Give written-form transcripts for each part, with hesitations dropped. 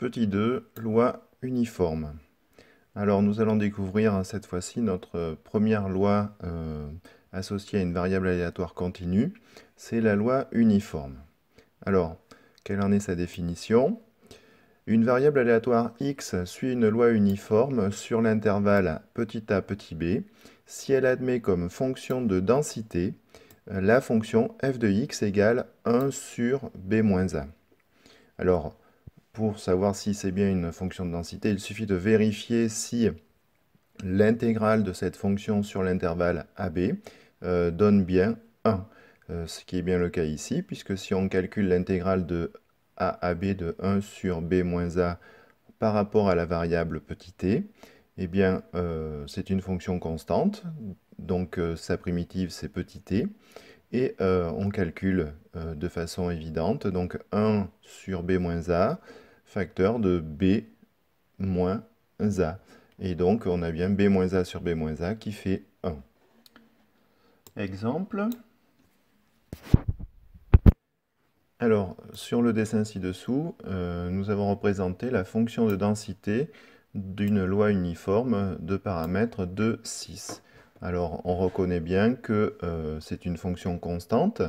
Petit 2, loi uniforme. Alors nous allons découvrir cette fois-ci notre première loi associée à une variable aléatoire continue, c'est la loi uniforme. Alors, quelle en est sa définition? Une variable aléatoire x suit une loi uniforme sur l'intervalle petit a petit b si elle admet comme fonction de densité la fonction f de x égale 1 sur b moins a. Alors, pour savoir si c'est bien une fonction de densité, il suffit de vérifier si l'intégrale de cette fonction sur l'intervalle AB donne bien 1. Ce qui est bien le cas ici, puisque si on calcule l'intégrale de a à b de 1 sur b moins a par rapport à la variable petit t, eh bien c'est une fonction constante, donc sa primitive c'est petit t, et on calcule de façon évidente, donc 1 sur b moins a, facteur de b moins a. Et donc, on a bien b moins a sur b moins a qui fait 1. Exemple. Alors, sur le dessin ci-dessous, nous avons représenté la fonction de densité d'une loi uniforme de paramètres de 6. Alors, on reconnaît bien que c'est une fonction constante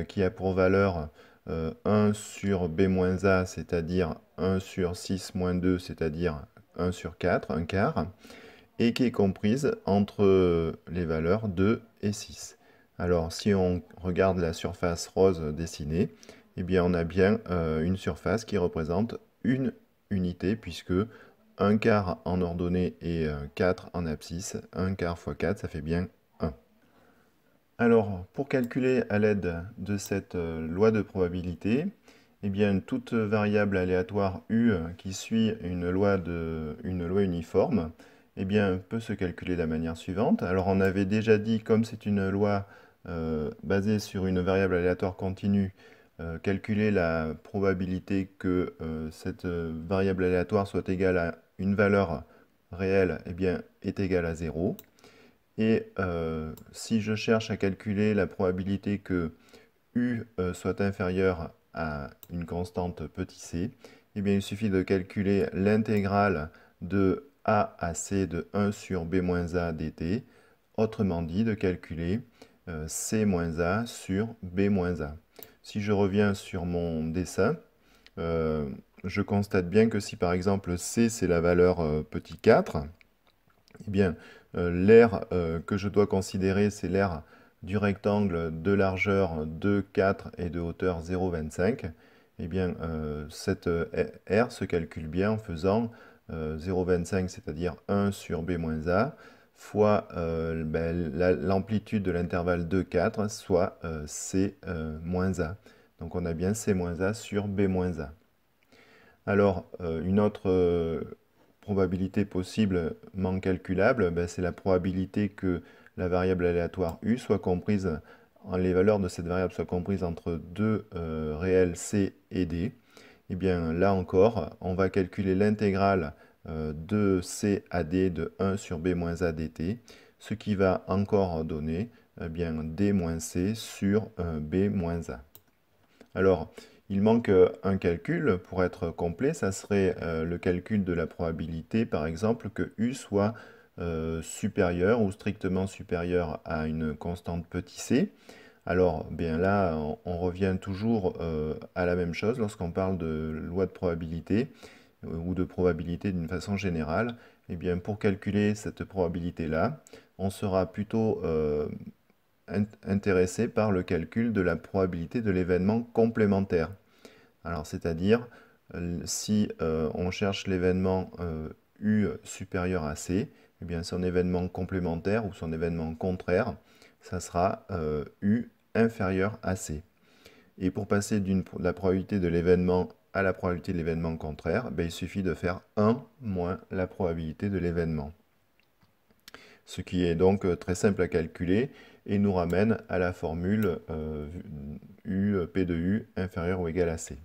qui a pour valeur 1 sur b moins a, c'est-à-dire 1 sur 6 moins 2, c'est-à-dire 1 sur 4, un quart, et qui est comprise entre les valeurs 2 et 6. Alors, si on regarde la surface rose dessinée, eh bien, on a bien une surface qui représente une unité, puisque un quart en ordonnée et 4 en abscisse, un quart fois 4, ça fait bien 1. Alors, pour calculer à l'aide de cette loi de probabilité, eh bien, toute variable aléatoire U qui suit une loi uniforme, eh bien, peut se calculer de la manière suivante. Alors, on avait déjà dit, comme c'est une loi basée sur une variable aléatoire continue, calculer la probabilité que cette variable aléatoire soit égale à une valeur réelle, eh bien, est égale à 0. Et si je cherche à calculer la probabilité que U soit inférieur à une constante petit c, eh bien, il suffit de calculer l'intégrale de a à c de 1 sur b moins a dt, autrement dit de calculer c moins a sur b moins a. Si je reviens sur mon dessin, je constate bien que si par exemple c c'est la valeur petit 4, eh bien, l'aire que je dois considérer, c'est l'aire du rectangle de largeur 2, 4 et de hauteur 0,25. Eh bien, cette aire se calcule bien en faisant 0,25, c'est-à-dire 1 sur b moins a, fois l'amplitude de l'intervalle 2, 4, soit c moins a. Donc on a bien c moins a sur b moins a. Alors, une autre probabilité possiblement calculable, ben, c'est la probabilité que la variable aléatoire U soit comprise, les valeurs de cette variable soient comprises entre deux réels C et D. Et bien là encore, on va calculer l'intégrale de C à D de 1 sur B moins A dt, ce qui va encore donner bien D moins C sur B moins A. Alors, il manque un calcul pour être complet, ça serait le calcul de la probabilité, par exemple, que U soit supérieur ou strictement supérieur à une constante petit c. Alors, bien là, on revient toujours à la même chose lorsqu'on parle de loi de probabilité ou de probabilité d'une façon générale. Eh bien, pour calculer cette probabilité-là, on sera plutôt intéressé par le calcul de la probabilité de l'événement complémentaire. Alors, c'est-à-dire, si on cherche l'événement U supérieur à C, eh bien son événement complémentaire ou son événement contraire, ça sera U inférieur à C. Et pour passer de la probabilité de l'événement à la probabilité de l'événement contraire, ben, il suffit de faire 1 moins la probabilité de l'événement. Ce qui est donc très simple à calculer et nous ramène à la formule U, P de U inférieur ou égal à C.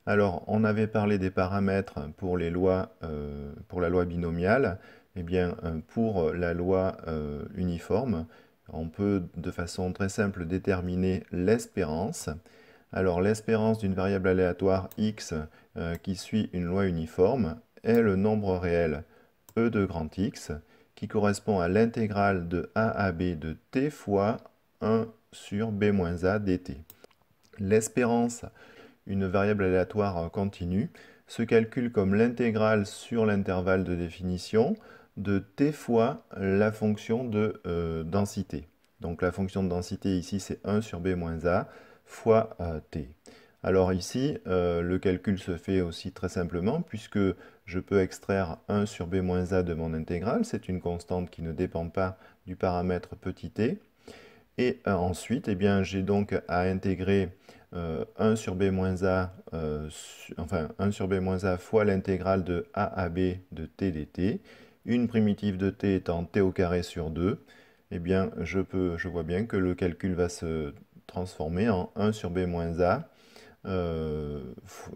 Alors, on avait parlé des paramètres pour les lois, pour la loi binomiale. Eh bien, pour la loi uniforme, on peut de façon très simple déterminer l'espérance. Alors l'espérance d'une variable aléatoire x qui suit une loi uniforme est le nombre réel e de grand X qui correspond à l'intégrale de a à b de t fois 1 sur b moins a dt. L'espérance, une variable aléatoire continue, se calcule comme l'intégrale sur l'intervalle de définition de t fois la fonction de densité. Donc la fonction de densité ici c'est 1 sur b moins a fois t. Alors ici, le calcul se fait aussi très simplement puisque je peux extraire 1 sur b moins a de mon intégrale. C'est une constante qui ne dépend pas du paramètre petit t. Et ensuite, eh bien, j'ai donc à intégrer 1 sur b moins a, enfin 1 sur b moins a fois l'intégrale de a à b de t dt. Une primitive de t étant t au carré sur 2, eh bien, je vois bien que le calcul va se transformer en 1 sur b moins a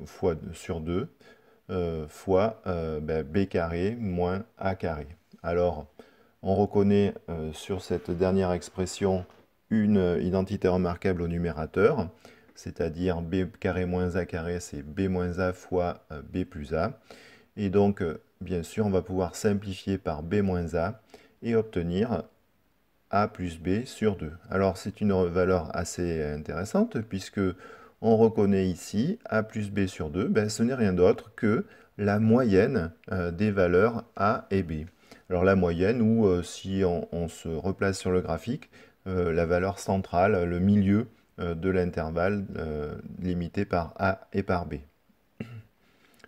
fois sur 2 fois b carré moins a carré. Alors, on reconnaît sur cette dernière expression une identité remarquable au numérateur, c'est-à-dire b carré moins a carré, c'est b moins a fois b plus a. Et donc, bien sûr, on va pouvoir simplifier par b moins a et obtenir a plus b sur 2. Alors, c'est une valeur assez intéressante puisque on reconnaît ici a plus b sur 2, ben, ce n'est rien d'autre que la moyenne des valeurs a et b. Alors la moyenne, ou si on se replace sur le graphique, la valeur centrale, le milieu de l'intervalle limité par a et par b.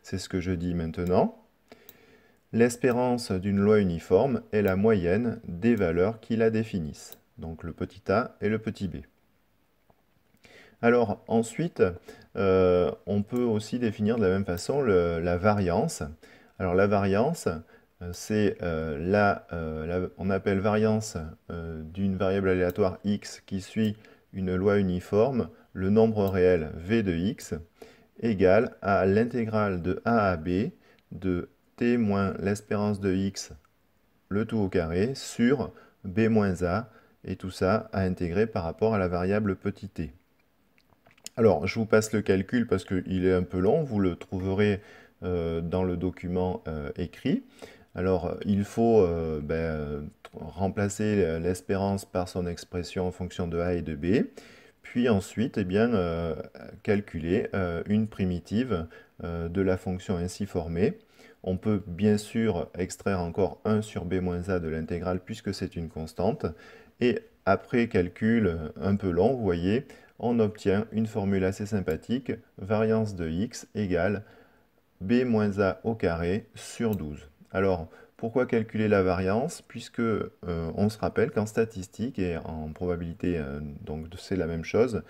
C'est ce que je dis maintenant. L'espérance d'une loi uniforme est la moyenne des valeurs qui la définissent, donc le petit a et le petit b. Alors ensuite, on peut aussi définir de la même façon la variance. Alors la variance, c'est on appelle variance d'une variable aléatoire x qui suit une loi uniforme, le nombre réel v de x égale à l'intégrale de a à b de t moins l'espérance de x, le tout au carré, sur b moins a, et tout ça à intégrer par rapport à la variable petit t. Alors, je vous passe le calcul parce qu'il est un peu long, vous le trouverez dans le document écrit. Alors, il faut remplacer l'espérance par son expression en fonction de a et de b, puis ensuite, eh bien, calculer une primitive de la fonction ainsi formée. On peut bien sûr extraire encore 1 sur b moins a de l'intégrale puisque c'est une constante. Et après calcul un peu long, vous voyez, on obtient une formule assez sympathique, variance de x égale b moins a au carré sur 12. Alors, pourquoi calculer la variance? Puisque on se rappelle qu'en statistique et en probabilité, donc c'est la même chose,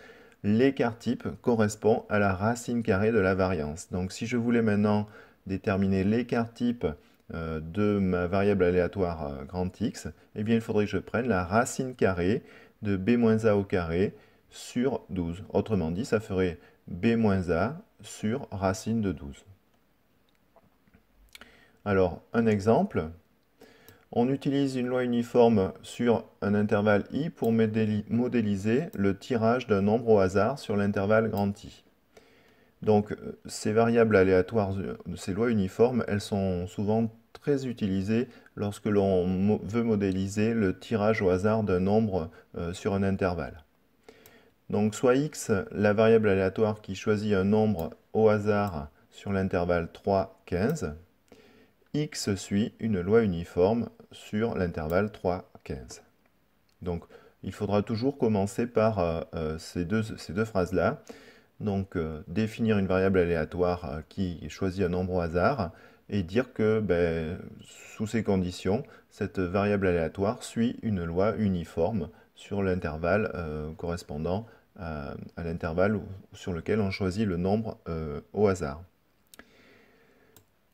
l'écart type correspond à la racine carrée de la variance. Donc si je voulais maintenant déterminer l'écart type de ma variable aléatoire grand X, eh bien il faudrait que je prenne la racine carrée de b moins a au carré sur 12. Autrement dit, ça ferait b moins a sur racine de 12. Alors, un exemple. On utilise une loi uniforme sur un intervalle i pour modéliser le tirage d'un nombre au hasard sur l'intervalle grand I. Donc, ces variables aléatoires, ces lois uniformes, elles sont souvent très utilisées lorsque l'on veut modéliser le tirage au hasard d'un nombre sur un intervalle. Donc, soit x, la variable aléatoire qui choisit un nombre au hasard sur l'intervalle 3, 15, x suit une loi uniforme sur l'intervalle 3, 15. Donc, il faudra toujours commencer par ces deux phrases-là. Donc, définir une variable aléatoire qui choisit un nombre au hasard et dire que, sous ces conditions, cette variable aléatoire suit une loi uniforme sur l'intervalle correspondant à l'intervalle sur lequel on choisit le nombre au hasard.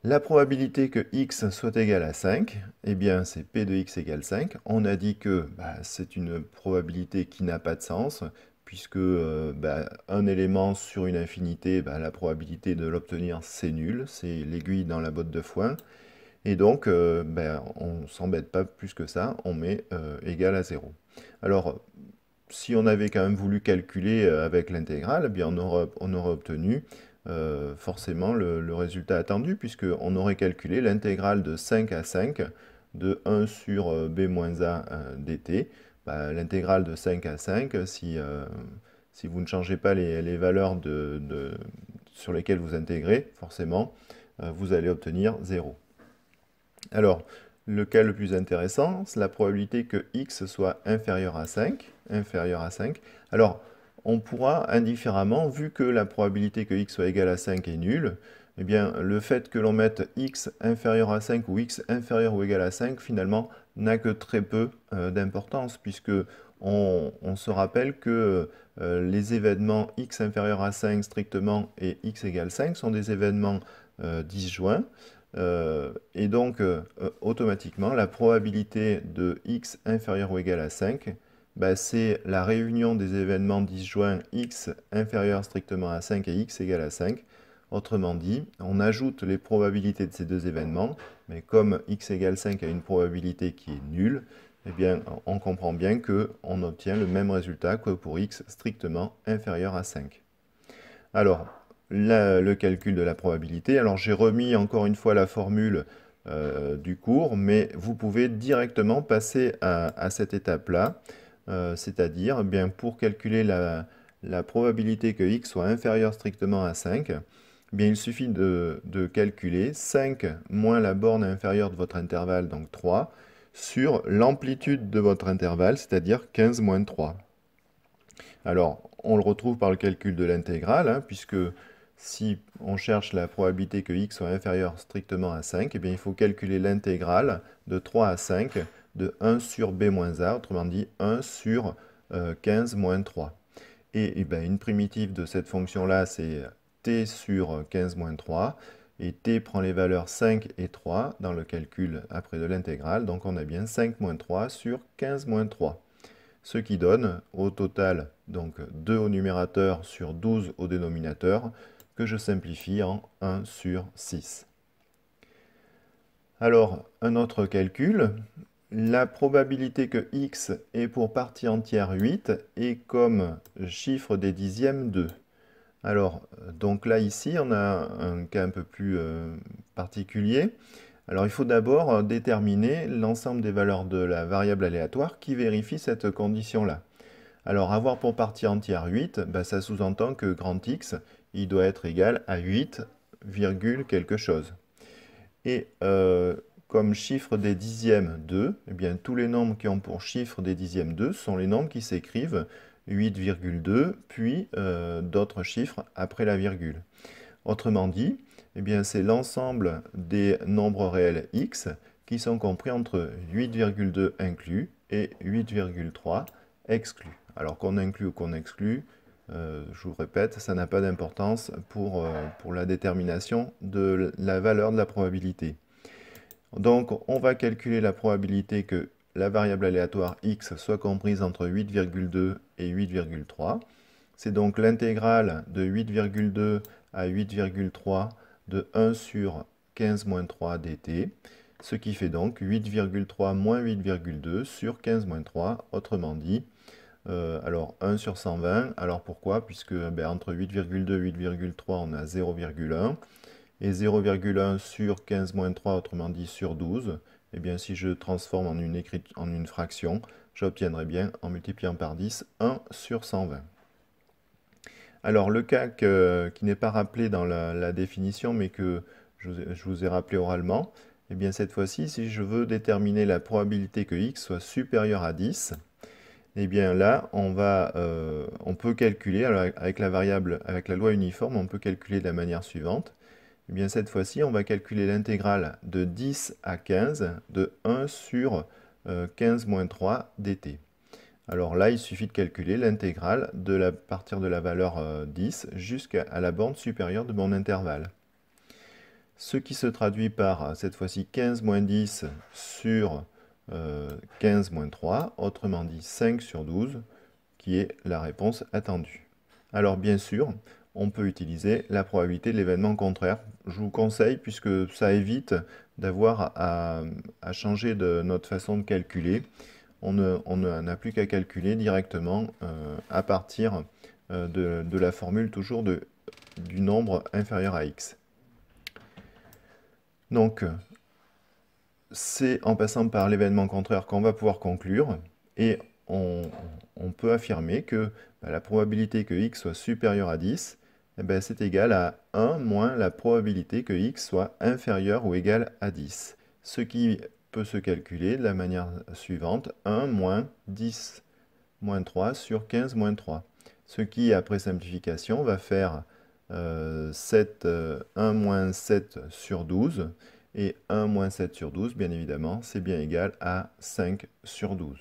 La probabilité que x soit égal à 5, eh bien c'est p de x égale 5. On a dit que c'est une probabilité qui n'a pas de sens, puisque un élément sur une infinité, la probabilité de l'obtenir c'est nul, c'est l'aiguille dans la botte de foin. Et donc on ne s'embête pas plus que ça, on met égal à 0. Alors si on avait quand même voulu calculer avec l'intégrale, eh bien on aurait obtenu forcément le résultat attendu, puisqu'on aurait calculé l'intégrale de 5 à 5 de 1 sur b-a dt. Bah, l'intégrale de 5 à 5, si vous ne changez pas les valeurs sur lesquelles vous intégrez, forcément, vous allez obtenir 0. Alors, le cas le plus intéressant, c'est la probabilité que x soit inférieur à 5. Inférieur à 5. Alors, on pourra indifféremment, vu que la probabilité que x soit égal à 5 est nulle, eh bien, le fait que l'on mette x inférieur à 5 ou x inférieur ou égal à 5, finalement, n'a que très peu d'importance, puisque on se rappelle que les événements x inférieur à 5 strictement et x égale 5 sont des événements disjoints. Et donc, automatiquement, la probabilité de x inférieur ou égal à 5, bah, c'est la réunion des événements disjoints x inférieur strictement à 5 et x égal à 5. Autrement dit, on ajoute les probabilités de ces deux événements, mais comme x égale 5 a une probabilité qui est nulle, eh bien, on comprend bien qu'on obtient le même résultat que pour x strictement inférieur à 5. Alors, le calcul de la probabilité. Alors, j'ai remis encore une fois la formule du cours, mais vous pouvez directement passer à cette étape-là, c'est-à-dire, eh bien, pour calculer la probabilité que x soit inférieur strictement à 5, eh bien, il suffit de calculer 5 moins la borne inférieure de votre intervalle, donc 3, sur l'amplitude de votre intervalle, c'est-à-dire 15 moins 3. Alors, on le retrouve par le calcul de l'intégrale, hein, puisque si on cherche la probabilité que x soit inférieur strictement à 5, eh bien, il faut calculer l'intégrale de 3 à 5 de 1 sur b moins a, autrement dit 1 sur 15 moins 3. Et ben, une primitive de cette fonction-là, c'est t sur 15 moins 3. Et t prend les valeurs 5 et 3 dans le calcul après de l'intégrale. Donc on a bien 5 moins 3 sur 15 moins 3. Ce qui donne au total donc 2 au numérateur sur 12 au dénominateur, que je simplifie en 1 sur 6. Alors, un autre calcul, la probabilité que x est pour partie entière 8 est comme chiffre des dixièmes 2. Alors, donc là, ici, on a un cas un peu plus particulier. Alors, il faut d'abord déterminer l'ensemble des valeurs de la variable aléatoire qui vérifie cette condition-là. Alors, avoir pour partie entière 8, bah, ça sous-entend que grand X, il doit être égal à 8, quelque chose. Et comme chiffre des dixièmes 2, eh bien, tous les nombres qui ont pour chiffre des dixièmes 2 sont les nombres qui s'écrivent 8,2, puis d'autres chiffres après la virgule. Autrement dit, eh bien, c'est l'ensemble des nombres réels x qui sont compris entre 8,2 inclus et 8,3 exclus. Alors qu'on inclut ou qu'on exclut, je vous répète, ça n'a pas d'importance pour la détermination de la valeur de la probabilité. Donc, on va calculer la probabilité que la variable aléatoire x soit comprise entre 8,2 et 8,3. C'est donc l'intégrale de 8,2 à 8,3 de 1 sur 15 moins 3 dt, ce qui fait donc 8,3 moins 8,2 sur 15 moins 3, autrement dit, alors 1 sur 120, alors pourquoi? Puisque entre 8,2 et 8,3 on a 0,1, et 0,1 sur 15 moins 3, autrement dit sur 12, eh bien si je transforme en une fraction, j'obtiendrai bien, en multipliant par 10, 1 sur 120. Alors le cas qui n'est pas rappelé dans la définition, mais que je vous ai rappelé oralement, eh bien cette fois-ci, si je veux déterminer la probabilité que x soit supérieur à 10, eh bien là, on peut calculer, alors avec la variable, avec la loi uniforme, on peut calculer de la manière suivante. Eh bien cette fois-ci, on va calculer l'intégrale de 10 à 15 de 1 sur 15 moins 3 dt. Alors là, il suffit de calculer l'intégrale à partir de la valeur 10 jusqu'à la borne supérieure de mon intervalle. Ce qui se traduit par, cette fois-ci, 15 moins 10 sur 15 moins 3, autrement dit 5 sur 12, qui est la réponse attendue. Alors bien sûr, on peut utiliser la probabilité de l'événement contraire. Je vous conseille, puisque ça évite d'avoir à changer de notre façon de calculer. on n'a plus qu'à calculer directement à partir de la formule toujours du nombre inférieur à x. Donc, c'est en passant par l'événement contraire qu'on va pouvoir conclure, et on peut affirmer que la probabilité que x soit supérieur à 10, eh ben, c'est égal à 1 moins la probabilité que x soit inférieur ou égal à 10. Ce qui peut se calculer de la manière suivante, 1 moins 10 moins 3 sur 15 moins 3. Ce qui, après simplification, va faire 1 moins 7 sur 12. Et 1 moins 7 sur 12, bien évidemment, c'est bien égal à 5 sur 12.